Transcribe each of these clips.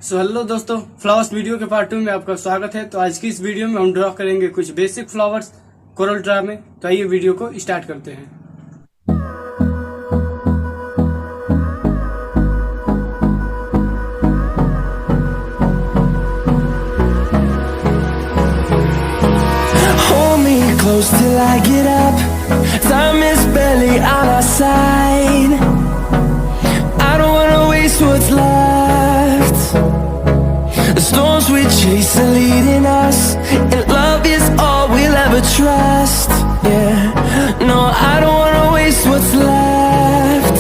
Hello दोस्तों, flowers video के part 2 में आपका स्वागत है। तो आज की इस वीडियो में हम ड्रॉ करेंगे कुछ बेसिक फ्लावर्स कोरल ड्रा में। तो आइए वीडियो को स्टार्ट करते हैं। Hold me close till I get up. Time is barely on our side. I don't wanna waste what's left. The storms we chase are leading us, and love is all we'll ever trust. Yeah, no, I don't wanna waste what's left.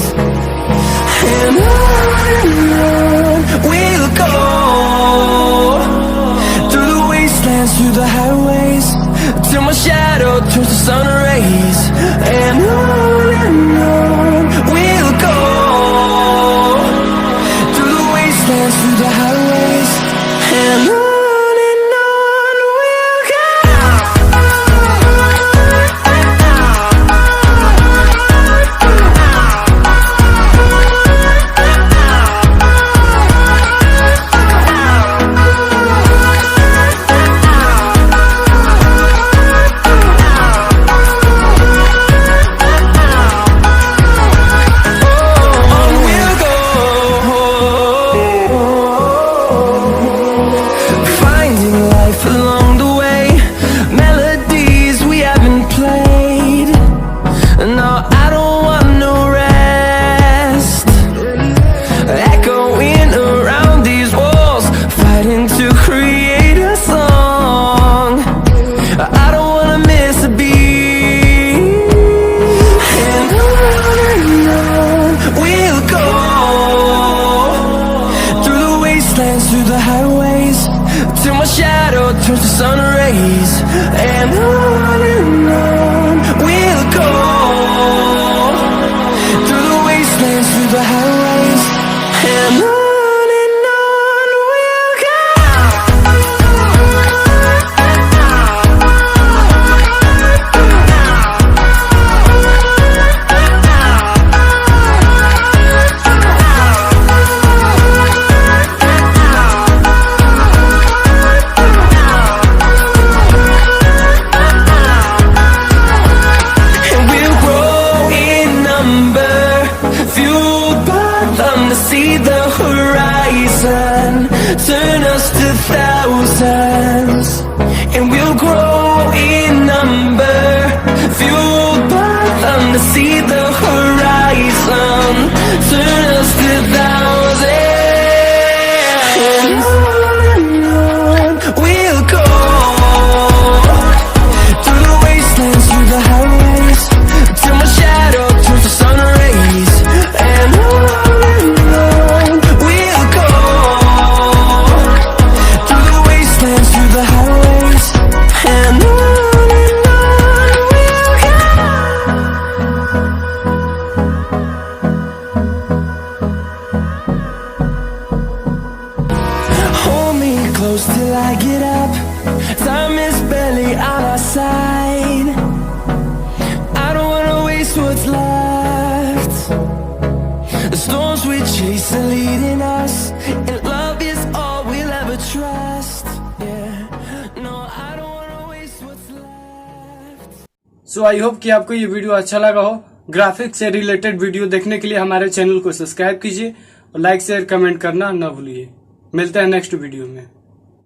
And on we'll go, through the wastelands, through the highways, till my shadow turns to sun rays. And on we'll go, through the wastelands, through the highways, and on we'll go. Through the highways, till my shadow turns to sun rays. And on we'll go, through the wastelands, through the highways, and on we'll go. See the horizon, turn us to thousands, and we'll grow in number, fueled by them to see the horizon, turn us to thousands, and on we'll go, through the wastelands, through the highways, till my shadow turns to sun rays. And on close till I get up. Time is barely on our side. I don't wanna waste what's left. The storms we chase are leading us, and love is all we'll ever trust. Yeah, no, I don't wanna waste what's left. So I hope कि आपको ये video अच्छा लगा हो। Graphics से related video देखने के लिए हमारे चैनल को सब्सक्राइब कीजिए और लाइक शेयर कमेंट करना ना भूलिए। मिलते हैं नेक्स्ट वीडियो में।